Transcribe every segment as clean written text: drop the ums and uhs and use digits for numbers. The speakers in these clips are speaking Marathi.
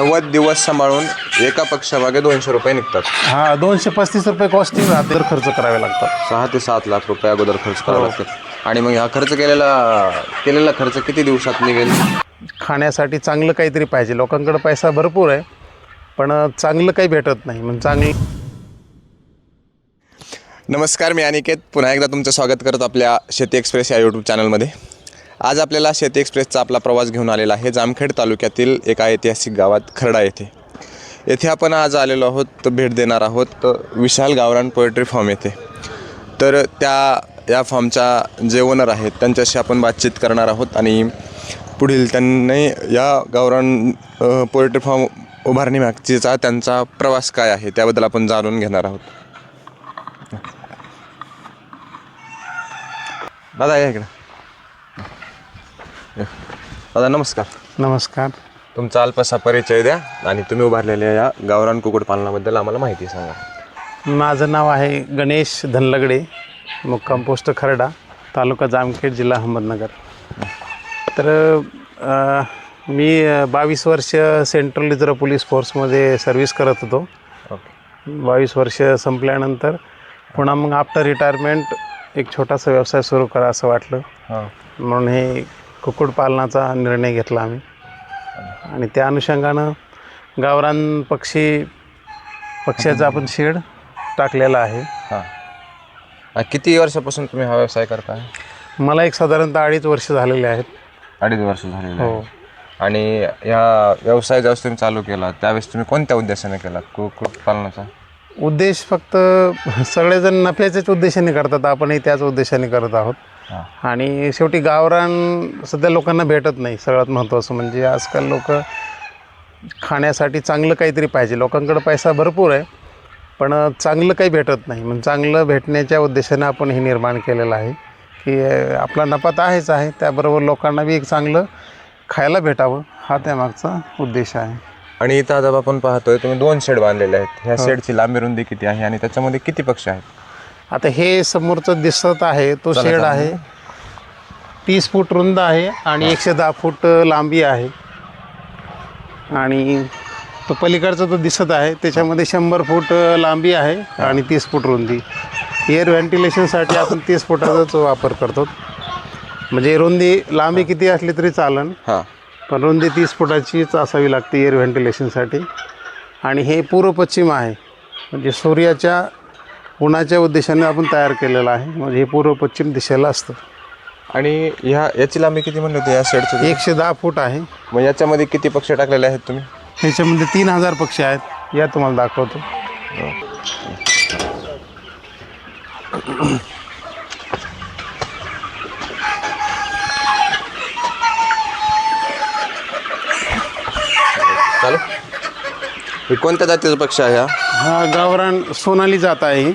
90 दिवस सांभाळून एका पक्षामागे 200 रुपये निघतात. हां, 235 रुपये कॉस्टिंग राहते, तर खर्च करावे लागतात. 6 ते 7 लाख रुपये अगोदर खर्च करावा लागतो. आणि मग हा खर्च केलेला खर्च किती दिवसात निघेल? खाण्यासाठी चांगलं काहीतरी पाहिजे. लोकांकडे पैसा भरपूर आहे, पण चांगलं काही भेटत नाही. म्हणजे चांगलं. नमस्कार, मी अनिकेत पुन्हा एकदा तुमचं स्वागत करतो आपल्या शेती एक्सप्रेस या यूट्यूब चॅनलमध्ये. आज आपल्याला शेती एक्सप्रेसचा आपला प्रवास घेऊन आलेला आहे जामखेड तालुक्यातील एका ऐतिहासिक गावात खर्डा येथे आपण आज आलेलो आहोत, भेट देणार आहोत विशाल गावरान पोल्ट्री फार्म येथे. तर या फार्मच्या जे ओनर आहेत त्यांच्याशी आपण बातचीत करणार आहोत आणि पुढील त्यांनी या गावरान पोल्ट्री फार्म उभारणीमागचा त्यांचा प्रवास काय आहे त्याबद्दल आपण जाणून घेणार आहोत. दादा या इकडं. दादा नमस्कार. नमस्कार. तुमचा अल्पसा परिचय द्या आणि तुम्ही उभारलेल्या या गावरान कुक्कुटपालनाबद्दल आम्हाला माहिती सांगा. माझं नाव आहे गणेश धनलगडे, मुक्काम पोस्ट खर्डा, तालुका जामखेड, जिल्हा अहमदनगर. तर मी 22 वर्ष सेंट्रल रिझर्व्ह पोलीस फोर्समध्ये सर्व्हिस करत होतो. 22 वर्ष संपल्यानंतर पुन्हा मग आफ्टर रिटायरमेंट एक छोटासा व्यवसाय सुरू करा असं वाटलं. म्हणून हे कुक्कुटपालनाचा निर्णय घेतला आम्ही. आणि त्या अनुषंगानं गावरान पक्ष्याचा आपण शेड टाकलेला आहे. किती वर्षापासून तुम्ही हा व्यवसाय करता? मला एक साधारणतः 2.5 वर्ष झालेले आहेत. 2.5 वर्ष झालेले. हो. आणि या व्यवसाय ज्यावेळेस तुम्ही चालू केला त्यावेळेस तुम्ही कोणत्या उद्देशाने केला कुक्कुटपालनाचा? उद्देश फक्त सगळेजण नफ्याच्याच उद्देशाने करतात, आपणही त्याच उद्देशाने करत आहोत. आणि शेवटी गावरान सध्या लोकांना भेटत नाही. सगळ्यात महत्त्वाचं म्हणजे आजकाल लोक खाण्यासाठी चांगलं काहीतरी पाहिजे. लोकांकडे पैसा भरपूर आहे, पण चांगलं काही भेटत नाही. म्हणजे चांगलं भेटण्याच्या उद्देशाने आपण हे निर्माण केलेलं आहे की आपला नफा तर आहेच आहे, त्याबरोबर लोकांना बी एक चांगलं खायला भेटावं, हा त्यामागचा उद्देश आहे. आणि इथं आता आपण पाहतोय तुम्ही 2 शेड बांधलेले आहेत. ह्या शेडची लांबी रुंदी किती आहे आणि त्याच्यामध्ये किती पक्षी आहेत? आता हे समोरचं दिसत आहे तो शेड आहे 30 फूट रुंद आहे आणि 110 फूट लांबी आहे. आणि तो पलीकडचा तो दिसत आहे त्याच्यामध्ये 100 फूट लांबी आहे आणि 30 फूट रुंदी. एअर व्हेंटिलेशनसाठी आपण 30 फुटाचाच वापर करतो. म्हणजे रुंदी लांबी किती असली तरी चालन, पण रुंदी 30 फुटाचीच असावी लागते एअर व्हेंटिलेशनसाठी. आणि हे पूर्व पश्चिम आहे, म्हणजे सूर्याच्या उन्हाच्या उद्देशाने आपण तयार केलेलं आहे. म्हणजे हे पूर्व पश्चिम दिशेला असतं. आणि याची लांबी किती म्हणली होती या शेडची? 110 फूट आहे. मग याच्यामध्ये किती पक्षी टाकलेले आहेत तुम्ही? ह्याच्यामध्ये 3000 पक्षी आहेत. या तुम्हाला दाखवतो. चालू. हे कोणत्या जातीचा पक्षी आहे हा गावरान सोनाली जात आहे.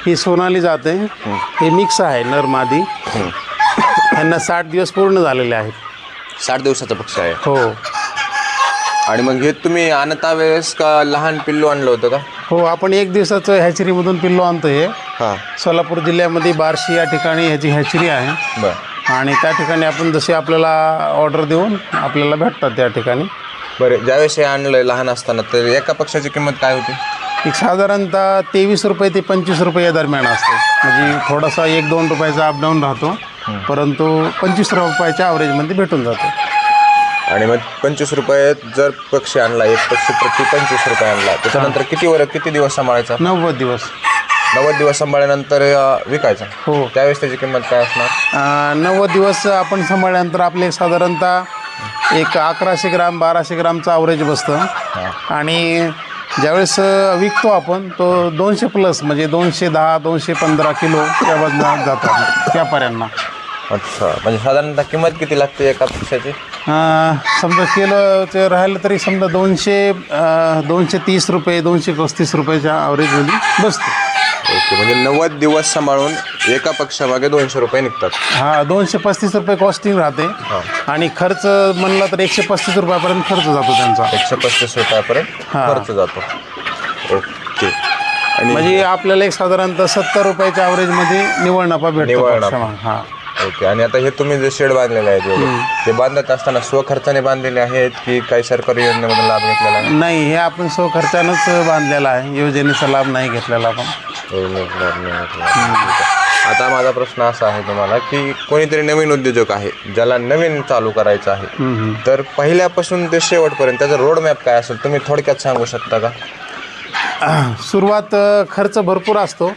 ही सोनाली जात आहे. हे मिक्स आहे नर मादी. त्यांना 60 दिवस पूर्ण झालेले आहेत. 60 दिवसाचा पक्षी आहे. हो. आणि मग हे तुम्ही आणता वेळेस का लहान पिल्लू आणलं होतं का? हो, आपण 1 दिवसाचं हॅचरीमधून पिल्लू आणतो. हे सोलापूर जिल्ह्यामध्ये बार्शी या ठिकाणी ह्याची हॅचरी आहे. बरं. आणि त्या ठिकाणी आपण जसे आपल्याला ऑर्डर देऊन आपल्याला भेटतात त्या ठिकाणी. बरं, ज्यावेळेस हे आणलं लहान असताना तर एका पक्षाची किंमत काय होती? एक साधारणतः 23 रुपये ते 25 रुपये या दरम्यान असते. म्हणजे थोडासा 1-2 रुपयाचा अपडाऊन राहतो, परंतु 25 रुपयाच्या ॲव्हरेजमध्ये भेटून जातो. आणि मग 25 रुपये जर पक्षी आणला, एक पक्षी प्रति 25 रुपये आणला, त्याच्यानंतर किती दिवस सांभाळायचा? 90 दिवस. 90 दिवस सांभाळल्यानंतर विकायचा. हो. त्यावेळेस त्याची किंमत काय असणार? 90 दिवस आपण सांभाळल्यानंतर आपले साधारणतः एक 1100 ग्राम 1200 ग्रामचं ॲव्हरेज बसतं. आणि ज्यावेळेस विकतो आपण तो 200 प्लस म्हणजे 210-215 किलो त्या वजनात जातात व्यापाऱ्यांना. अच्छा, म्हणजे साधारणतः किंमत किती लागते एका पक्षाची? समजा किलोचे राहिलं तरी समजा 230 रुपये 235 रुपयाच्या ॲव्हरेजमध्ये बसतो. ओके, म्हणजे 90 दिवस सांभाळून एका पक्षामागे 200 रुपये निघतात. 235 रुपये कॉस्टिंग राहते. आणि खर्च म्हणला तर 135 रुपयापर्यंत खर्च जातो त्यांचा. 135 रुपयापर्यंत खर्च जातो. ओके. आणि म्हणजे आपल्याला एक साधारणतः 70 रुपयाच्या ॲव्हरेजमध्ये निव्वळ नफा भेटतो. ओके. आणि आता हे तुम्ही जे शेड बांधलेले आहेत वगैरे, ते बांधत असताना स्वखर्चाने बांधलेले आहेत की काही सरकारी योजनेमधून लाभ घेतलेला आहे? नाही, हे आपण स्वखर्चानंच बांधलेलं आहे, योजनेचा लाभ नाही घेतलेला आपण. आता माझा प्रश्न असा आहे तुम्हाला की कोणीतरी नवीन उद्योजक आहे ज्याला नवीन चालू करायचं आहे, तर पहिल्यापासून ते शेवटपर्यंत त्याचा रोड मॅप काय असेल तुम्ही थोडक्यात सांगू शकता का? सुरुवात खर्च भरपूर असतो,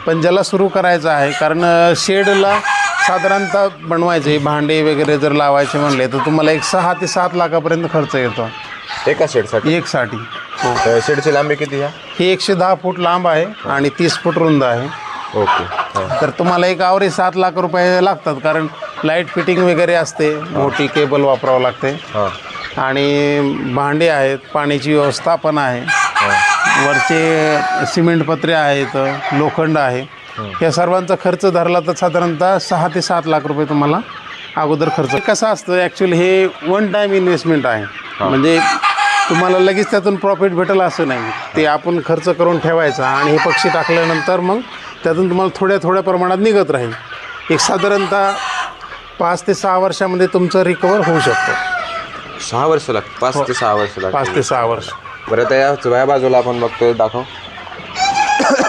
पण ज्याला सुरू करायचं आहे, कारण शेडला साधारणतः बनवायचे भांडे वगैरे जर लावायचे म्हणले तर तुम्हाला एक 6 ते 7 लाखापर्यंत खर्च येतो एका शेडसाठी. एक साठी. तर शेडची लांबी किती आहे? ही 110 फूट लांब आहे आणि 30 फूट रुंद आहे. ओके. तर तुम्हाला एक आवरेज 7 लाख रुपये लागतात, कारण लाईट फिटिंग वगैरे असते, मोठी केबल वापरावं लागते हां आणि भांडे आहेत, पाण्याची व्यवस्था पण आहे, वरचे सिमेंट पत्रे आहेत, लोखंड आहे. या सर्वांचा खर्च धरला तर साधारणतः 6 ते 7 लाख रुपये तुम्हाला अगोदर खर्च. कसं असतं ॲक्च्युली हे वन टाईम इन्व्हेस्टमेंट आहे, म्हणजे तुम्हाला लगेच त्यातून प्रॉफिट भेटेल असं नाही. ते आपण खर्च करून ठेवायचा आणि हे पक्षी टाकल्यानंतर मग त्यातून तुम्हाला थोड्या थोड्या प्रमाणात निघत राहील. एक साधारणतः 5 ते 6 वर्षामध्ये तुमचं रिकवर होऊ शकतो. 6 वर्ष लागतात? 5 ते 6 वर्ष लागतात. 5 ते 6 वर्ष. बरं, तर या बाजूला आपण बघतोय, दाखव.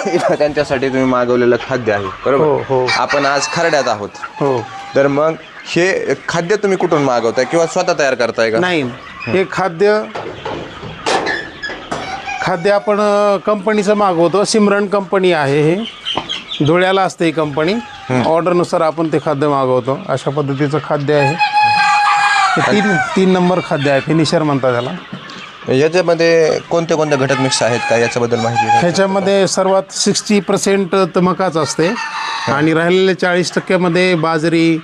इथं त्यांच्यासाठी तुम्ही मागवलेलं खाद्य आहे, हो बरोबर? हो आपण आज खरड्यात आहोत, हो. तर मग हे खाद्य तुम्ही कुठून मागवताय किंवा स्वतः तयार करताय का? नाही, हे खाद्य आपण कंपनीचं मागवतो. सिमरन कंपनी आहे, हे धुळ्याला असते ही कंपनी. ऑर्डरनुसार आपण ते खाद्य मागवतो. अशा पद्धतीचं खाद्य आहे. हे 3 नंबर खाद्य आहे, फिनिशर म्हणतात त्याला. याच्यामध्ये कोणते कोणते घटक मिक्स आहेत का, याच्याबद्दल माहिती आहे? ह्याच्यामध्ये सर्वात 60% तमकाच असते आणि राहिलेले 40% बाजरी,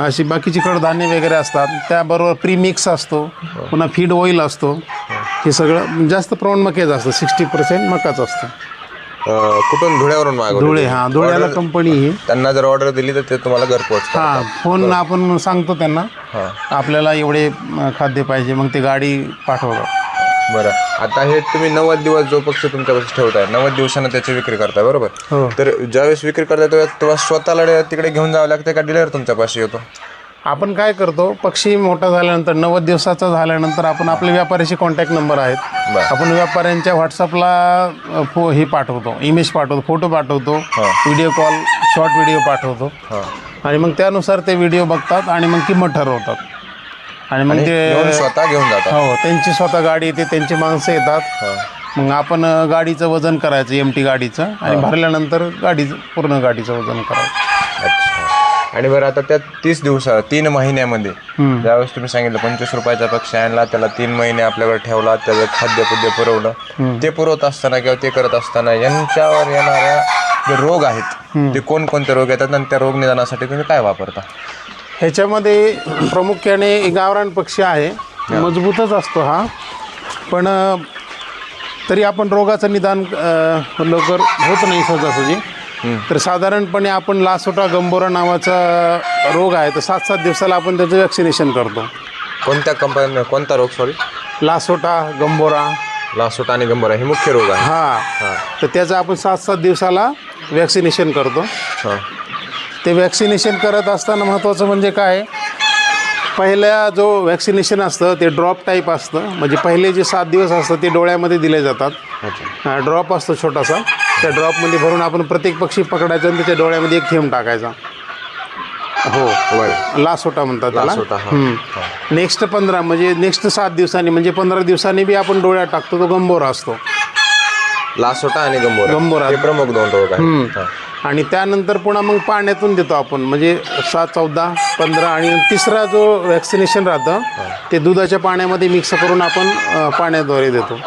अशी बाकीची कडधान्य वगैरे असतात. त्याबरोबर प्रीमिक्स असतो, पुन्हा फीड ऑइल असतो. हे सगळं जास्त प्रमाण मक्याच असतं. 60% मकाच असतं. कुठून? धुळ्यावरून मागवलं? धुळे. हां, धुळ्याला कंपनी ही. त्यांना जर ऑर्डर दिली तर ते तुम्हाला घरपोच? हां, फोन आपण सांगतो त्यांना आपल्याला एवढे खाद्य पाहिजे, मग ते गाडी पाठवतात. बरं, आता हे तुम्ही 90 दिवस जो पक्ष तुमच्यापाशी ठेवताय, 90 दिवसानं त्याची विक्री करताय, बरोबर? हो. तर ज्यावेळेस विक्री करताय तेव्हा स्वतःला तिकडे घेऊन जावं लागतं का डिलर तुमच्यापाशी येतो? आपण काय करतो, पक्षी मोठा झाल्यानंतर 90 दिवसाचा झाल्यानंतर आपण आपल्या व्यापाऱ्याचे कॉन्टॅक्ट नंबर आहेत, आपण व्यापाऱ्यांच्या व्हॉट्सअपला हे पाठवतो, इमेज पाठवतो, फोटो पाठवतो, व्हिडिओ कॉल, शॉर्ट व्हिडिओ पाठवतो आणि मग त्यानुसार ते व्हिडिओ बघतात आणि मग किंमत ठरवतात आणि मग ते स्वतः घेऊन जातात. हो, त्यांची स्वतः गाडी येते, त्यांची माणसं येतात. मग आपण गाडीचं वजन करायचं, एमटी गाडीचं, आणि भरल्यानंतर पूर्ण गाडीचं वजन करायचं. अच्छा. आणि बरं, आता त्या 3 महिन्यामध्ये ज्यावेळेस तुम्ही सांगितलं 25 रुपयाचा पक्षी आणला, त्याला 3 महिने आपल्याकडे ठेवला, त्याचं खाद्य पुरवलं, ते पुरवत असताना किंवा ते करत असताना यांच्यावर येणाऱ्या जे रोग आहेत ते कोणकोणते रोग येतात आणि त्या रोग निदानासाठी तुम्ही काय वापरता? ह्याच्यामध्ये प्रामुख्याने गावरान पक्षी आहे, मजबूतच असतो हा, पण तरी आपण रोगाचं निदान लवकर होत नाही सहजासहजी. तर साधारणपणे आपण लासोटा गंभोरा नावाचा रोग आहे, तर 7-7 दिवसाला आपण त्याचं वॅक्सिनेशन करतो. कोणत्या कंपनी? कोणता रोग? Sorry, LaSota गंभोरा. लासोटा आणि गंभोरा हे मुख्य रोग आहे. हां, तर त्याचं आपण 7-7 दिवसाला वॅक्सिनेशन करतो. ते वॅक्सिनेशन करत असताना महत्त्वाचं म्हणजे काय, पहिल्या जो वॅक्सिनेशन असतं ते ड्रॉप टाईप असतं, म्हणजे पहिले जे 7 दिवस असतं ते डोळ्यामध्ये दिले जातात. ड्रॉप असतो छोटासा, त्या ड्रॉपमध्ये भरून आपण प्रत्येक पक्षी पकडायचा आणि त्याच्या डोळ्यामध्ये एक थेंब टाकायचा. हो, लासोटा म्हणतात त्याला. नेक्स्ट 15 म्हणजे नेक्स्ट 7 दिवसांनी म्हणजे 15 दिवसांनी बी आपण डोळ्यात टाकतो, तो गंभोरा असतो. लासोटा आणि गंभोरा हे प्रमुख 2 रोग आहेत. आणि त्यानंतर पुन्हा मग पाण्यातून देतो आपण, म्हणजे 7, 14, 15 आणि तिसरा जो वॅक्सिनेशन राहतं ते दुधाच्या पाण्यामध्ये मिक्स करून आपण पाण्याद्वारे देतो.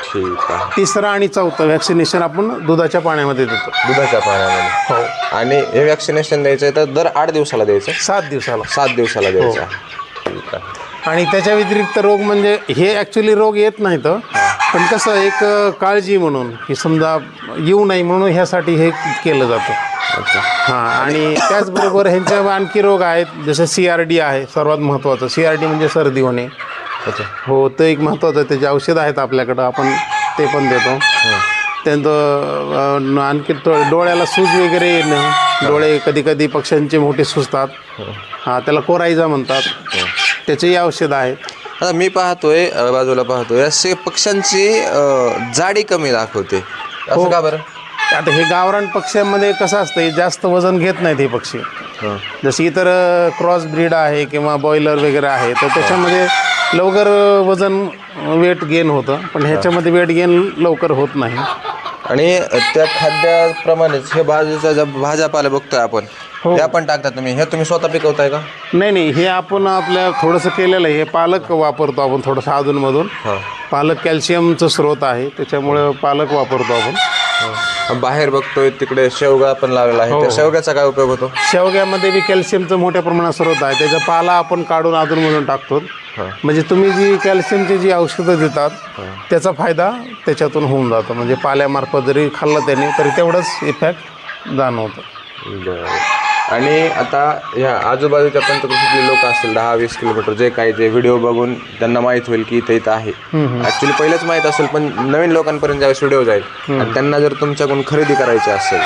ठीक आहे. तिसरं आणि चौथं वॅक्सिनेशन आपण दुधाच्या पाण्यामध्ये देतो. दुधाच्या पाण्यामध्ये? हो. आणि हे वॅक्सिनेशन द्यायचं आहे तर दर 8 दिवसाला द्यायचं? 7 दिवसाला. 7 दिवसाला द्यायचं. ठीक आहे. आणि त्याच्या व्यतिरिक्त रोग म्हणजे हे ॲक्च्युली रोग येत नाहीत, पण कसं एक काळजी म्हणून की समजा येऊ नये म्हणून ह्यासाठी हे केलं जातं. हां, आणि त्याचबरोबर ह्यांच्या आणखी रोग आहेत, जसं CRD आहे सर्वात महत्त्वाचं. CRD म्हणजे सर्दी होणे. हो, ते एक महत्त्वाचं. त्याचे औषध आहेत आपल्याकडं, आपण ते पण देतो. त्यांचं आणखी डोळ्याला सूज वगैरे येणं, डोळे कधी कधी पक्ष्यांचे मोठे सुजतात, हां त्याला कोरायजा म्हणतात, त्याचेही औषध आहेत. आता मी पाहतोय बाजूला पाहतोय असे पक्ष्यांची जाडी कमी दाखवते, असं का बरं? आता हे गावरान पक्ष्यांमध्ये कसं असतं, जास्त वजन घेत नाहीत हे पक्षी. जसे इतर क्रॉस ब्रीड आहे किंवा बॉयलर वगैरे आहे, तर त्याच्यामध्ये लवकर वजन वेट गेन होतं, पण ह्याच्यामध्ये वेट गेन लवकर होत नाही. आणि त्या खाद्याप्रमाणेच हे बाजूच्या ज्या भाज्या पाल्या बघतोय आपण, त्या पण टाकतात तुम्ही, हे तुम्ही स्वतः पिकवताय का? नाही, हे आपण आपल्या थोडंसं केलेलं आहे. हे पालक वापरतो आपण थोडंसं अधूनमधून. पालक कॅल्शियमचं स्रोत आहे, त्याच्यामुळे पालक वापरतो आपण. बाहेर बघतोय तिकडे शेवगा पण लावलेला आहे, त्या शेवग्याचा काय उपयोग होतो? शेवग्यामध्ये बी कॅल्शियमचं मोठ्या प्रमाणात स्रोत आहे, त्याचा पाला आपण काढून अधूनमधून टाकतो. म्हणजे तुम्ही जी कॅल्शियमची जी औषधं देतात त्याचा फायदा त्याच्यातून होऊन जातो. म्हणजे पाल्यामार्फत जरी खाल्लं त्याने तरी तेवढंच इफेक्ट जाणवतं. आणि आता ह्या आजूबाजूच्या पंचकृषीतले लोक असतील 10-20 किलोमीटर, जे काही जे व्हिडिओ बघून त्यांना माहीत होईल की इथं आहे, ॲक्च्युली पहिलेच माहीत असेल, पण नवीन लोकांपर्यंत ज्यावेळेस व्हिडिओ जाईल आणि त्यांना जर तुमच्याकडून खरेदी करायची असेल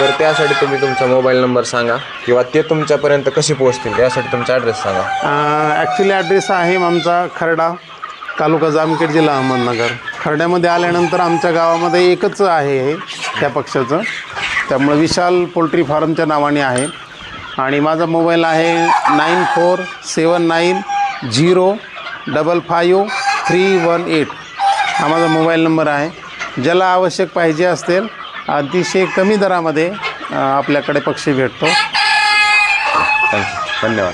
तर त्यासाठी तुम्ही तुमचा मोबाईल नंबर सांगा, किंवा ते तुमच्यापर्यंत कशी पोहोचतील यासाठी तुमचा ॲड्रेस सांगा. ॲक्च्युली ॲड्रेस आहे आमचा खर्डा, तालुका जामखेड, जिल्हा अहमदनगर. खर्ड्यामध्ये आल्यानंतर आमच्या गावामध्ये एकच आहे हे त्या पक्षाचं, त्यामुळे विशाल पोल्ट्री फार्मच्या नावाने आहे. आणि माझा मोबाईल आहे 9471055318. हा माझा मोबाईल नंबर आहे. ज्याला आवश्यक पाहिजे असतील अतिशय कमी दरामध्ये आपल्याकडे पक्षी भेटतो. धन्यवाद.